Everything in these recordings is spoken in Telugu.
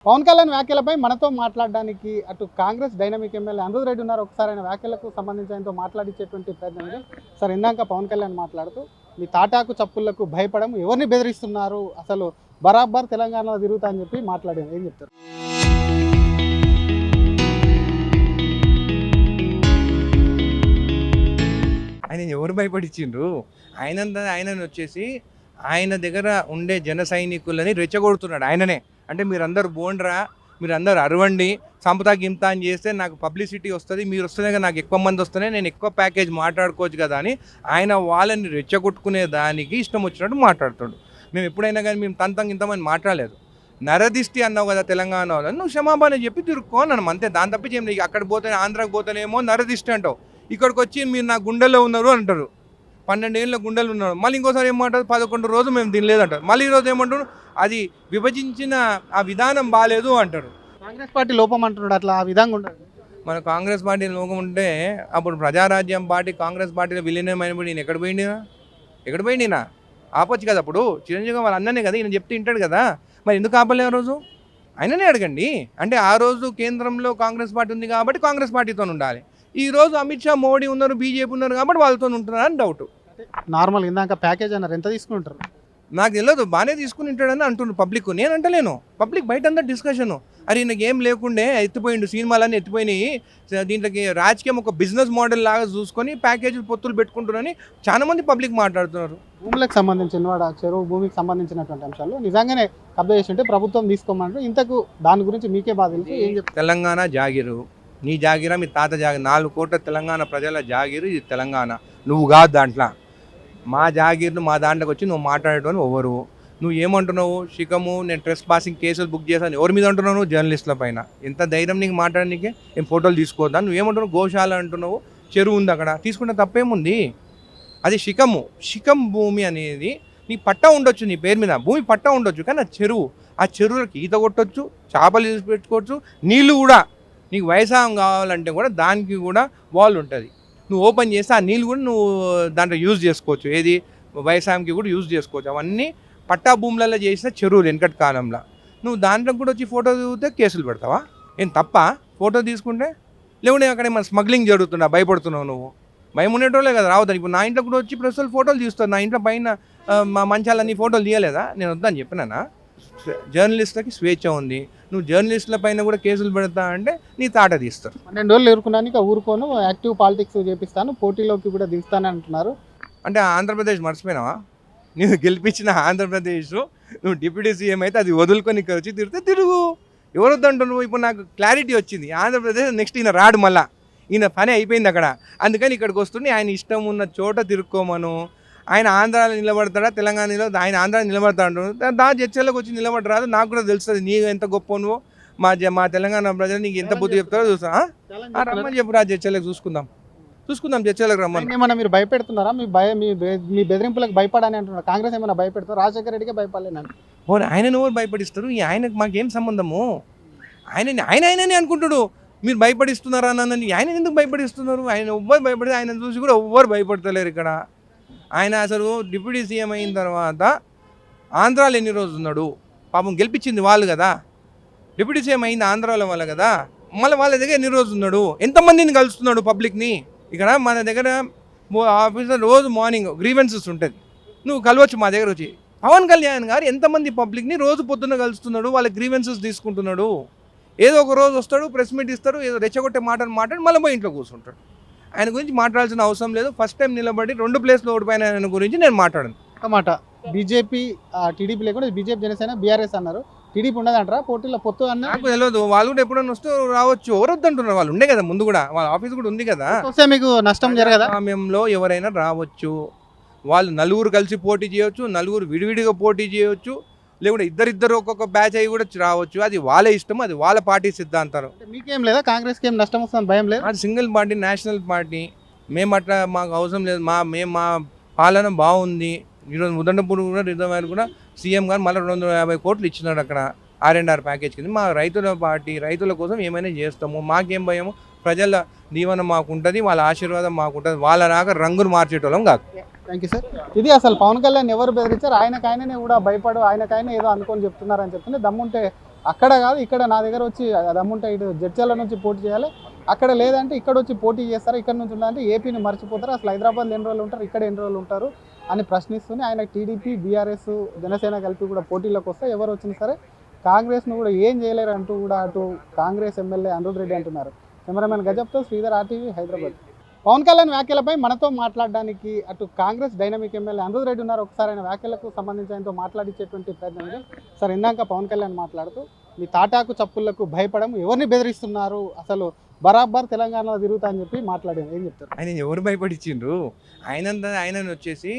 పవన్ కళ్యాణ్ వ్యాఖ్యలపై మనతో మాట్లాడడానికి అటు కాంగ్రెస్ డైనమిక్ ఎమ్మెల్యే అనిరుద్ రెడ్డి ఉన్నారు. ఒకసారి ఆయన వ్యాఖ్యలకు సంబంధించి ఆయనతో మాట్లాడించేటువంటి ప్రయత్నం ఇది. సార్, ఇందాక పవన్ కళ్యాణ్ మాట్లాడుతూ మీ తాటాకు చప్పుళ్లకు భయపడం, ఎవరిని బెదిరిస్తున్నారు, అసలు బరాబర్ తెలంగాణలో తిరుగుతా అని చెప్పి మాట్లాడారు. ఏం చెప్తారు? ఆయన ఎవరు భయపడిచ్చిండ్రు? ఆయనని వచ్చేసి ఆయన దగ్గర ఉండే జన సైనికులని రెచ్చగొడుతున్నాడు ఆయననే. అంటే మీరందరూ బోండ్రా, మీరందరూ అరవండి, సంపద గింత అని చేస్తే నాకు పబ్లిసిటీ వస్తుంది, మీరు వస్తేనే నాకు ఎక్కువ మంది వస్తేనే నేను ఎక్కువ ప్యాకేజ్ మాట్లాడుకోవచ్చు కదా అని ఆయన వాళ్ళని రెచ్చగొట్టుకునే దానికి ఇష్టం వచ్చినట్టు మాట్లాడుతాడు. మేము ఎప్పుడైనా కానీ మేము తంతంగా ఇంతమంది మాట్లాడలేదు. నరదిష్టి అన్నావు కదా తెలంగాణ వాళ్ళని, నువ్వు క్షమాపణ చెప్పి తిరుక్కో అన్నాను అంతే. దాని తప్పి ఏం లేదు. అక్కడ పోతే ఆంధ్రాకి పోతేనేమో నరదిష్టి అంటావు, ఇక్కడికి వచ్చి మీరు నా గుండెల్లో ఉన్నారు అంటారు. 12 ఏళ్ళ గుండెలు ఉన్నారు. మళ్ళీ ఇంకోసారి ఏమంటారు, 11 రోజు మేము తినలేదంటారు. మళ్ళీ ఈరోజు ఏమంటారు, అది విభజించిన ఆ విధానం బాగాలేదు అంటారు. కాంగ్రెస్ పార్టీ లోపం అంటున్నాడు, అట్లా ఆ విధంగా ఉండదు. మన కాంగ్రెస్ పార్టీ లోకం ఉంటే అప్పుడు ప్రజారాజ్యం పార్టీ కాంగ్రెస్ పార్టీలో విలీనమైనప్పుడు నేను ఎక్కడ పోయిండినా ఆపొచ్చు కదా. అప్పుడు చిరంజీవి వాళ్ళ అన్ననే కదా, ఈయన చెప్తే వింటాడు కదా. మరి ఎందుకు ఆపలే ఆ రోజు? ఆయననే అడగండి. అంటే ఆ రోజు కేంద్రంలో కాంగ్రెస్ పార్టీ ఉంది కాబట్టి కాంగ్రెస్ పార్టీతో ఉండాలి. ఈ రోజు అమిత్ షా, మోడీ ఉన్నారు, బీజేపీ ఉన్నారు కాబట్టి వాళ్ళతో ఉంటున్నారని డౌట్. నార్మల్ ఇందాక ప్యాకేజ్ అన్నారు, ఎంత తీసుకుంటారు నాకు తెలియదు. బాగానే తీసుకుని ఉంటాడని అంటున్నారు పబ్లిక్. నేను అంటలేను, పబ్లిక్ బయట అంతా డిస్కషను. అరే ఈయనకి ఏం లేకుండే ఎత్తిపోయిండు, సినిమాలన్నీ ఎత్తిపోయినాయి, దీంట్లోకి రాజకీయం ఒక బిజినెస్ మోడల్ లాగా చూసుకొని ప్యాకేజీలు పొత్తులు పెట్టుకుంటున్నారని చాలా మంది పబ్లిక్ మాట్లాడుతున్నారు. భూములకు సంబంధించిన చెరువు భూమికి సంబంధించినటువంటి అంశాలు నిజంగానే కబ్జా చేసి ఉంటే ప్రభుత్వం తీసుకోమంటారు. ఇంతకు దాని గురించి మీకే బాధ తెలుసు. ఏం చెప్తారు? తెలంగాణ జాగిరు, నీ జాగిరా, మీ తాత జాగిరి, 4 కోట్ల తెలంగాణ ప్రజల జాగిరు ఇది తెలంగాణ. నువ్వు కాదు దాంట్లో. మా జాగీర్ను మా దాంట్లోకి వచ్చి నువ్వు మాట్లాడేటని ఎవరు? నువ్వు ఏమంటున్నావు? శిఖము నేను ట్రెస్ పాసింగ్ కేసులు బుక్ చేశాను, ఎవరి మీద అంటున్నావు? జర్నలిస్టుల పైన. ఎంత ధైర్యం నీకు మాట్లాడడానికి? ఏం ఫోటోలు తీసుకోవద్దా? నువ్వు ఏమంటున్నావు? గోశాల అంటున్నావు, చెరువు ఉంది అక్కడ, తీసుకుంటే తప్పేముంది? అది శిఖం భూమి అనేది నీ పట్టా ఉండొచ్చు, నీ పేరు మీద భూమి పట్టా ఉండొచ్చు, కానీ ఆ చెరువులకు ఈత కొట్టొచ్చు, చేపలు తీసి పెట్టుకోవచ్చు, నీళ్ళు కూడా నీకు వ్యవసాయం కావాలంటే కూడా దానికి కూడా వాల్ ఉంటుంది. నువ్వు ఓపెన్ చేస్తే ఆ నీళ్ళు కూడా నువ్వు దాంట్లో యూజ్ చేసుకోవచ్చు. ఏది వ్యవసాయంకి కూడా యూజ్ చేసుకోవచ్చు. అవన్నీ పట్టా భూములలో చేసిన చెరువులు వెనకటి కాలంలో. నువ్వు దాంట్లో కూడా వచ్చి ఫోటో దిగితే కేసులు పెడతావా? ఏం తప్ప ఫోటో తీసుకుంటే? లేకుంటే అక్కడ ఏమైనా స్మగ్లింగ్ జరుగుతున్నా భయపడుతున్నావు? నువ్వు భయం ఉండేటోళ్ళే కదా రావద్దని. ఇప్పుడు నా ఇంట్లో కూడా వచ్చి ప్రస్తుతం ఫోటోలు తీస్తాను. నా ఇంట్లో పైన మా మంచాలన్నీ ఫోటోలు తీయలేదా? నేను వద్దని చెప్పినానా? జర్నలిస్టులకి స్వేచ్ఛ ఉంది. నువ్వు జర్నలిస్టుల పైన కూడా కేసులు పెడతా అంటే నీ తాట తీస్తారు. 12 రోజులు ఎదుర్కొన్నాను, ఊరుకోను, యాక్టివ్ పాలిటిక్స్ చేపిస్తాను, పోటీలోకి కూడా దిగుతాను అంటున్నారు. అంటే ఆంధ్రప్రదేశ్ మర్చిపోయినావా? నువ్వు గెలిపించిన ఆంధ్రప్రదేశ్, నువ్వు డిప్యూటీ సీఎం అయితే అది వదులుకొని ఇక్కడ వచ్చి తిరుగు. ఎవరు వద్దంటున్నావు? ఇప్పుడు నాకు క్లారిటీ వచ్చింది. ఆంధ్రప్రదేశ్ నెక్స్ట్ ఈయన రాడు, మళ్ళా ఈయన పని అయిపోయింది అక్కడ. అందుకని ఇక్కడికి వస్తుంది. ఆయన ఇష్టం ఉన్న చోట తిరుక్కోమను. ఆయన ఆంధ్రాలో నిలబడతాడా, తెలంగాణలో ఆయన ఆంధ్రాలో నిలబడతాడు. చర్చలకు వచ్చి నిలబడరాదు. నాకు కూడా తెలుస్తుంది నీ ఎంత గొప్ప నువ్వు. మా తెలంగాణ ప్రజలు నీకు ఎంత బుద్ధి చెప్తారో చూసా. రమ్మని చెప్పు, చర్చలకు చూసుకుందాం చర్చలకు రమ్మని. ఏమన్నా మీరు భయపెడుతున్నారా? మీ బెదిరింపులకు భయపడని అంటున్నారు. కాంగ్రెస్ ఏమైనా భయపెడతారు? రాజశేఖర రెడ్డికే భయపడలేను. ఆయనను ఎవరు భయపడిస్తారు? ఆయనకు మాకేం సంబంధము? ఆయననే అనుకుంటాడు. మీరు భయపడిస్తున్నారా అన్నని. ఆయన ఎందుకు భయపడిస్తున్నారు? ఆయన ఎవ్వరు భయపడి, ఆయన చూసి కూడా ఎవ్వరు భయపడతలేరు ఇక్కడ. ఆయన అసలు డిప్యూటీ సీఎం అయిన తర్వాత ఆంధ్రాలో ఎన్ని రోజులు ఉన్నాడు? పాపం గెలిపించింది వాళ్ళు కదా. డిప్యూటీ సీఎం అయింది ఆంధ్రాలో వాళ్ళు కదా. మళ్ళీ వాళ్ళ దగ్గర ఎన్ని రోజులు ఉన్నాడు? ఎంతమందిని కలుస్తున్నాడు పబ్లిక్ని? ఇక్కడ మన దగ్గర ఆఫీసర్ రోజు మార్నింగ్ గ్రీవెన్సెస్ ఉంటుంది, నువ్వు కలవచ్చు మా దగ్గర వచ్చి. పవన్ కళ్యాణ్ గారు ఎంతమంది పబ్లిక్ని రోజు పొద్దున్న కలుస్తున్నాడు, వాళ్ళ గ్రీవెన్సెస్ తీసుకుంటున్నాడు. ఏదో ఒక రోజు వస్తాడు, ప్రెస్ మీట్ ఇస్తారు, ఏదో రెచ్చగొట్టే మాట్లాడి మళ్ళీ పోయి ఇంట్లో కూర్చుంటాడు. ఆయన గురించి మాట్లాడాల్సిన అవసరం లేదు. ఫస్ట్ టైం నిలబడి 2 ప్లేస్లో ఓడిపోయిన ఆయన గురించి నేను మాట్లాడను. అన్నమాట బీజేపీ టీడీపీ లేకుండా బీజేపీ, జనసేన, బీఆర్ఎస్ అన్నారు. టీడీపీ ఉండదంటారా పోటీలో? పొత్తు అన్న నాకు తెలియదు. వాళ్ళు కూడా ఎప్పుడైనా వస్తూ రావచ్చు. ఎవరు వద్దంటున్నారు? వాళ్ళు ఉండే కదా ముందు కూడా, వాళ్ళ ఆఫీస్ కూడా ఉంది కదా. వస్తే మీకు నష్టం జరగదా? సమయంలో ఎవరైనా రావచ్చు. వాళ్ళు నలుగురు కలిసి పోటీ చేయవచ్చు, నలుగురు విడివిడిగా పోటీ చేయవచ్చు, లేకుంటే ఇద్దరు ఒక్కొక్క బ్యాచ్ అయ్యి కూడా రావచ్చు. అది వాళ్ళ ఇష్టం, అది వాళ్ళ పార్టీ సిద్ధాంతాలు. మీకేం లేదా? కాంగ్రెస్కి ఏం నష్టం వస్తుంది భయం లేదు? అది సింగిల్ పార్టీ, నేషనల్ పార్టీ. మేము అట్లా మాకు అవసరం లేదు. మా పాలన బాగుంది. ఈరోజు ముదండపూర్ కూడా రిజర్వాయర్ కూడా సీఎం గారు మళ్ళీ 250 కోట్లు ఇచ్చినాడు అక్కడ R&R ప్యాకేజ్ కింద. మా రైతుల పార్టీ, రైతుల కోసం ఏమైనా చేస్తాము. మాకేం భయము? ప్రజల దీవెన మాకుంటుంది, వాళ్ళ ఆశీర్వాదం మాకుంటుంది. వాళ్ళ రాక రంగులు మార్చేటోళ్ళం కాదు. Thank you sir. ఇది అసలు పవన్ కళ్యాణ్ ఎవరు బెదిరించారు? ఆయనకైనా కూడా భయపడు, ఆయనకైనా ఏదో అనుకొని చెప్తున్నారని చెప్తుంది. దమ్ముంటే అక్కడ కాదు ఇక్కడ నా దగ్గర వచ్చి దమ్ముంటే ఇటు జడ్చర్ల నుంచి పోటీ చేయాలి, అక్కడ లేదంటే ఇక్కడ వచ్చి పోటీ చేస్తారు, ఇక్కడ నుంచి ఉండాలంటే ఏపీని మర్చిపోతారు, అసలు హైదరాబాద్లో ఎన్ని రోజులు ఉంటారు, ఇక్కడ ఎన్ని రోజులు ఉంటారు అని ప్రశ్నిస్తూనే ఆయన టీడీపీ బీఆర్ఎస్ జనసేన కలిపి కూడా పోటీలోకి వస్తే ఎవరు వచ్చినా సరే కాంగ్రెస్ను కూడా ఏం చేయలేరు అంటూ కూడా అటు కాంగ్రెస్ ఎమ్మెల్యే అనిరుద్ రెడ్డి అంటున్నారు. కెమెరామెన్ గజబ్తో శ్రీధర్, RTV, హైదరాబాద్. పవన్ కళ్యాణ్ వ్యాఖ్యలపై మనతో మాట్లాడడానికి అటు కాంగ్రెస్ డైనమిక్ ఎమ్మెల్యే అనిరుద్ రెడ్డి ఉన్నారు. ఒకసారి ఆయన వ్యాఖ్యలకు సంబంధించి ఆయనతో మాట్లాడించేటువంటి ప్రయత్నం ఉంది. సార్, ఇందాక పవన్ కళ్యాణ్ మాట్లాడుతూ మీ తాటాకు చప్పుళ్లకు భయపడము, ఎవరిని బెదిరిస్తున్నారు, అసలు బరాబర్ తెలంగాణలో తిరుగుతా అని చెప్పి మాట్లాడాను. ఏం చెప్తారు? ఆయన ఎవరు భయపడిచ్చిండ్రు? ఆయనను వచ్చేసి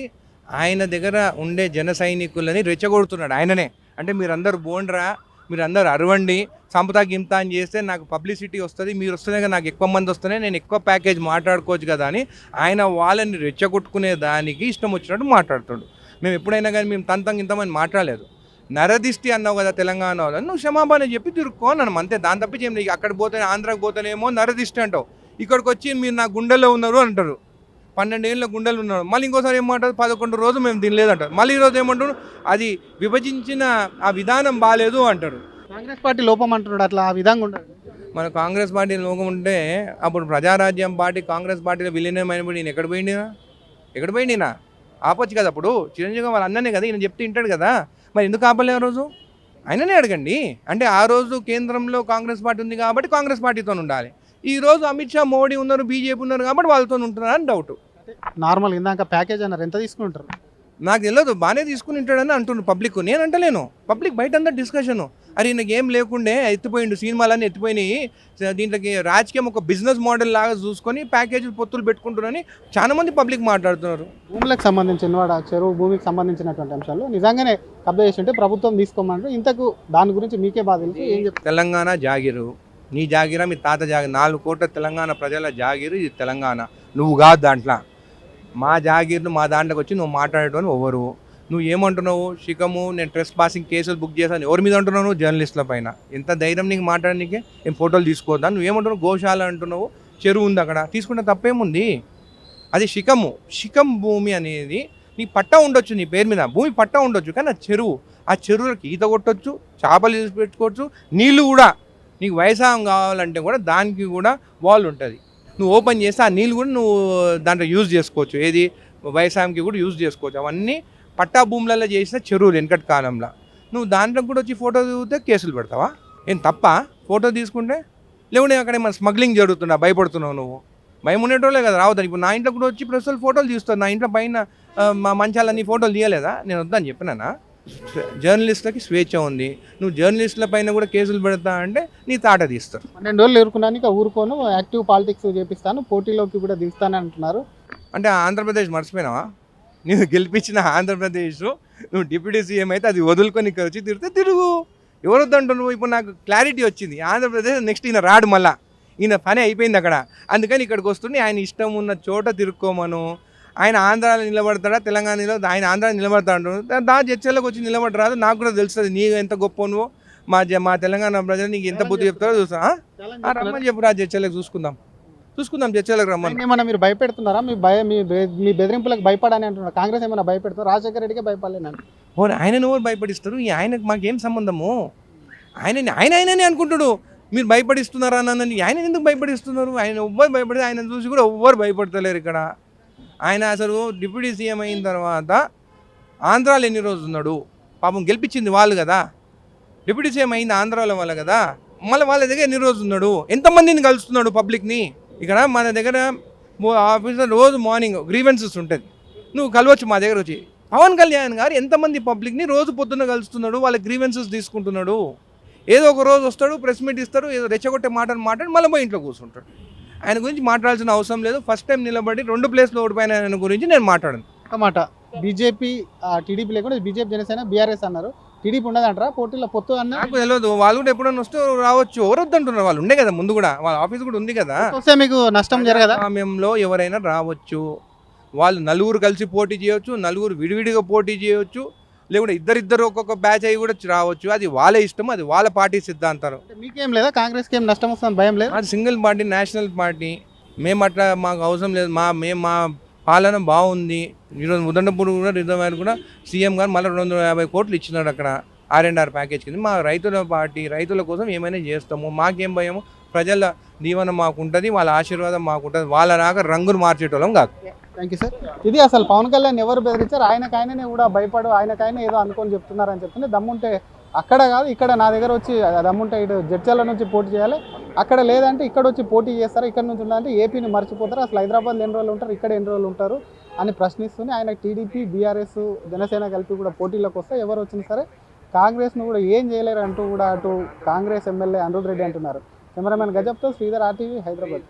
ఆయన దగ్గర ఉండే జన సైనికులని రెచ్చగొడుతున్నాడు ఆయననే. అంటే మీరందరూ బోండ్రా, మీరందరూ అరవండి, సంపదా గింత అని చేస్తే నాకు పబ్లిసిటీ వస్తుంది, మీరు వస్తేనే కదా నాకు ఎక్కువ మంది వస్తేనే నేను ఎక్కువ ప్యాకేజ్ మాట్లాడుకోవచ్చు కదా అని ఆయన వాళ్ళని రెచ్చగొట్టుకునే దానికి ఇష్టం వచ్చినట్టు మాట్లాడుతాడు. మేము ఎప్పుడైనా కానీ మేము తంతంగా ఇంతమంది మాట్లాడలేదు. నరదిష్టి అన్నావు కదా తెలంగాణ వాళ్ళని, నువ్వు క్షమాపణ చెప్పి తిరుక్కో అన్నాను అంతే. దాని తప్పించి ఏం లేదు. అక్కడ పోతే ఆంధ్రాకి పోతేనేమో నరదిష్టి అంటావు, ఇక్కడికి వచ్చి మీరు నా గుండెల్లో ఉన్నారు అంటారు. 12 ఏళ్ళ గుండెలు ఉన్నారు. మళ్ళీ ఇంకోసారి ఏమంటారు, 11 రోజులు మేము తినలేదంటారు. మళ్ళీ ఈరోజు ఏమంటారు, అది విభజించిన ఆ విధానం బాగాలేదు అంటారు. కాంగ్రెస్ పార్టీ లోపం అంటున్నాడు, అట్లా ఆ విధంగా ఉండదు. మన కాంగ్రెస్ పార్టీ లోకం ఉంటే అప్పుడు ప్రజారాజ్యం పార్టీ కాంగ్రెస్ పార్టీలో విలీనమైనప్పుడు నేను ఎక్కడ పోయిండినా ఆపొచ్చు కదా. అప్పుడు చిరంజీవి వాళ్ళ అన్ననే కదా, ఈయన చెప్తే వింటాడు కదా. మరి ఎందుకు ఆపలే ఆ రోజు? ఆయననే అడగండి. అంటే ఆ రోజు కేంద్రంలో కాంగ్రెస్ పార్టీ ఉంది కాబట్టి కాంగ్రెస్ పార్టీతో ఉండాలి. ఈ రోజు అమిత్ షా, మోడీ ఉన్నారు, బీజేపీ ఉన్నారు కాబట్టి వాళ్ళతో ఉంటున్నారు అని డౌట్. నార్మల్ ఇందాక ప్యాకేజ్ అన్నారు, ఎంత తీసుకుంటారు? నాకు తెలియదు, బాగానే తీసుకుని ఉంటాడని అంటున్నారు పబ్లిక్. నేను అంటలేను, పబ్లిక్ బయట అంతా డిస్కషను. అరే ఈయనకి ఏం లేకుండే ఎత్తిపోయిండు, సినిమాలన్నీ ఎత్తిపోయినాయి, దీంట్లోకి రాజకీయం ఒక బిజినెస్ మోడల్ లాగా చూసుకొని ప్యాకేజీలు పొత్తులు పెట్టుకుంటున్నారని చాలా మంది పబ్లిక్ మాట్లాడుతున్నారు. భూములకు సంబంధించిన చెరువు భూమికి సంబంధించినటువంటి అంశాలు నిజంగానే కబ్జా చేసి ఉంటే ప్రభుత్వం తీసుకోమంటారు. ఇంతకు దాని గురించి మీకే బాధ తెలుసు, ఏం చెప్తారు? తెలంగాణ జాగిరు, నీ జాగిరా, మీ తాత జాగిరి, 4 కోట్ల తెలంగాణ ప్రజల జాగిరు ఇది తెలంగాణ. నువ్వు కాదు దాంట్లో. మా జాగీర్ను మా దాంట్లోకి వచ్చి నువ్వు మాట్లాడేటని ఎవరు? నువ్వు ఏమంటున్నావు? శిఖము నేను ట్రెస్ పాసింగ్ కేసులు బుక్ చేశాను, ఎవరి మీద అంటున్నావు? జర్నలిస్టుల పైన. ఎంత ధైర్యం నీకు మాట్లాడడానికి? ఏం ఫోటోలు తీసుకోవద్దా? నువ్వు ఏమంటున్నావు? గోశాల అంటున్నావు, చెరువు ఉంది అక్కడ, తీసుకుంటే తప్పేముంది? అది శిఖం భూమి అనేది నీ పట్టా ఉండొచ్చు, నీ పేరు మీద భూమి పట్టా ఉండొచ్చు, కానీ ఆ చెరువులకు ఈత కొట్టొచ్చు, చేపలు తీసి పెట్టుకోవచ్చు, నీళ్ళు కూడా నీకు వ్యవసాయం కావాలంటే కూడా దానికి కూడా వాల్ ఉంటుంది. నువ్వు ఓపెన్ చేస్తే ఆ నీళ్ళు కూడా నువ్వు దాంట్లో యూజ్ చేసుకోవచ్చు, ఏది వ్యవసాయంకి కూడా యూజ్ చేసుకోవచ్చు. అవన్నీ పట్టా భూములలో చేసిన చెరువులు వెనకటి కాలంలో. నువ్వు దాంట్లో కూడా వచ్చి ఫోటో దిగితే కేసులు పెడతావా? ఏం తప్ప ఫోటో తీసుకుంటే? లేకుంటే అక్కడ ఏమైనా స్మగ్లింగ్ జరుగుతున్నా భయపడుతున్నావు? నువ్వు భయం ఉండేటోళ్ళే కదా రావద్దని. ఇప్పుడు నా ఇంట్లో కూడా వచ్చి ప్రస్తుతం ఫోటోలు తీస్తాను, నా ఇంట్లో పైన మా మంచాలన్నీ ఫోటోలు తీయలేదా? నేను వద్దని చెప్పినానా? జర్నలిస్టులకి స్వేచ్ఛ ఉంది. నువ్వు జర్నలిస్టుల పైన కూడా కేసులు పెడతా అంటే నీ తాట తీస్తారు. 12 రోజులు ఎదుర్కొన్నాను, ఇక ఊరుకోను, యాక్టివ్ పాలిటిక్స్ చేపిస్తాను, పోటీలోకి కూడా దిగుతానని అంటున్నారు. అంటే ఆంధ్రప్రదేశ్ మర్చిపోయినావా? నువ్వు గెలిపించిన ఆంధ్రప్రదేశ్, నువ్వు డిప్యూటీ సీఎం అయితే అది వదులుకొని ఇక్కడ వచ్చి తిరుగు. ఎవరు వద్దంటున్నావు? ఇప్పుడు నాకు క్లారిటీ వచ్చింది. ఆంధ్రప్రదేశ్ నెక్స్ట్ ఈయన రాడు, మళ్ళా ఈయన పని అయిపోయింది అక్కడ. అందుకని ఇక్కడికి వస్తుంటే ఆయన ఇష్టం ఉన్న చోట తిరుక్కోమను. ఆయన ఆంధ్రాలో నిలబడతాడా, తెలంగాణలో ఆయన ఆంధ్రాలో నిలబడతాడు. చర్చలకు వచ్చి నిలబడరాదు, నాకు కూడా తెలుస్తుంది నీ ఎంత గొప్ప నువ్వు. మా తెలంగాణ ప్రజలు నీకు ఎంత బుద్ధి చెప్తారో చూస్తా. రమ్మని చెప్పు, రా చర్చలకు చూసుకుందాం, చర్చలకు రమ్మని. ఏమన్నా మీరు భయపెడుతున్నారా? మీ బెదిరింపులకు భయపడని అంటున్నారు. కాంగ్రెస్ ఏమైనా భయపెడతారు? రాజశేఖర రెడ్డికే భయపడలేను. ఆయన ఎవరు భయపడిస్తారు? ఆయనకు మాకేం సంబంధము? ఆయననే అనుకుంటాడు. మీరు భయపడిస్తున్నారా నన్ను? ఆయన ఎందుకు భయపడిస్తున్నారు? ఆయన ఎవ్వరు భయపడి, ఆయన చూసి కూడా ఎవ్వరు భయపడతలేరు ఇక్కడ. ఆయన అసలు డిప్యూటీ సీఎం అయిన తర్వాత ఆంధ్రాలో ఎన్ని రోజులు ఉన్నాడు? పాపం గెలిపించింది వాళ్ళు కదా. డిప్యూటీ సీఎం అయింది ఆంధ్రాలో వాళ్ళ కదా. మళ్ళీ వాళ్ళ దగ్గర ఎన్ని రోజులు ఉన్నాడు? ఎంతమందిని కలుస్తున్నాడు పబ్లిక్ని? ఇక్కడ మన దగ్గర ఆఫీసర్ రోజు మార్నింగ్ గ్రీవెన్సెస్ ఉంటుంది, నువ్వు కలవచ్చు మా దగ్గర వచ్చి. పవన్ కళ్యాణ్ గారు ఎంతమంది పబ్లిక్ని రోజు పొద్దున్న కలుస్తున్నాడు, వాళ్ళ గ్రీవెన్సెస్ తీసుకుంటున్నాడు. ఏదో ఒక రోజు వస్తాడు, ప్రెస్ మీట్ ఇస్తారు, ఏదో రెచ్చగొట్టే మాట్లాడి మళ్ళీ పోయి ఇంట్లో కూర్చుంటాడు. ఆయన గురించి మాట్లాడాల్సిన అవసరం లేదు. ఫస్ట్ టైం నిలబడి 2 ప్లేస్లో ఓడిపోయిన ఆయన గురించి నేను మాట్లాడను. అన్నమాట బీజేపీ టీడీపీ లేకుండా బీజేపీ జనసేన బీఆర్ఎస్ అన్నారు. టీడీపీ ఉండదంటారా పోటీలో? పొత్తు అన్న నాకు తెలియదు. వాళ్ళు కూడా ఎప్పుడైనా వస్తే రావచ్చు, ఎవరు వద్దంటున్నారు. వాళ్ళు ఉండే కదా ముందు కూడా, వాళ్ళ ఆఫీస్ కూడా ఉంది కదా. వస్తే మీకు నష్టం జరగదా? సమయంలో ఎవరైనా రావచ్చు. వాళ్ళు 4 కలిసి పోటీ చేయవచ్చు, 4 విడివిడిగా పోటీ చేయవచ్చు, లేకుంటే ఇద్దరు ఒక్కొక్క బ్యాచ్ అయ్యి కూడా రావచ్చు. అది వాళ్ళ ఇష్టం, అది వాళ్ళ పార్టీ సిద్ధాంతాలు. మీకేం లేదా? కాంగ్రెస్కి ఏం నష్టం వస్తుంది భయం లేదు? అది సింగిల్ పార్టీ, నేషనల్ పార్టీ. మేము అట్లా మాకు అవసరం లేదు. మా పాలన బాగుంది. ఈరోజు ముదండపూర్ కూడా రిజర్వాయర్ కూడా సీఎం గారు మళ్ళీ 250 కోట్లు ఇచ్చినాడు అక్కడ. R&R ప్యాకేజ్ కింద మా రైతుల పార్టీ రైతుల కోసం ఏమైనా చేస్తాము, మాకేం భయము, ప్రజల దీవెన మాకు ఉంటుంది, వాళ్ళ ఆశీర్వాదం మాకు ఉంటుంది, వాళ్ళ రాక రంగులు మార్చేటోళ్ళం కాదు. Thank you sir. ఇది అసలు పవన్ కళ్యాణ్ ఎవరు బెదిరించారు, ఆయనకైనా కూడా భయపడు, ఆయనకైనా ఏదో అనుకొని చెప్తున్నారని చెప్తుంది. దమ్ముంటే అక్కడ కాదు ఇక్కడ నా దగ్గర వచ్చి, దమ్ముంటే ఇటు జడ్చర్ల నుంచి పోటీ చేయాలి, అక్కడ లేదంటే ఇక్కడ వచ్చి పోటీ చేస్తారు, ఇక్కడ నుంచి ఉండాలంటే ఏపీని మర్చిపోతారు, అసలు హైదరాబాద్లో ఎన్ని రోజులు ఉంటారు, ఇక్కడ ఎన్ని రోజులు ఉంటారు అని ప్రశ్నిస్తుంది. ఆయన టీడీపీ, బీఆర్ఎస్, జనసేన కలిపి కూడా పోటీలోకి వస్తే ఎవరు వచ్చినా సరే కాంగ్రెస్ను కూడా ఏం చేయలేరు అంటూ కూడా అటు కాంగ్రెస్ ఎమ్మెల్యే అనిరుద్ రెడ్డి అంటున్నారు. కెమెరామెన్ గజప్తో శ్రీధర్, RTV, హైదరాబాద్.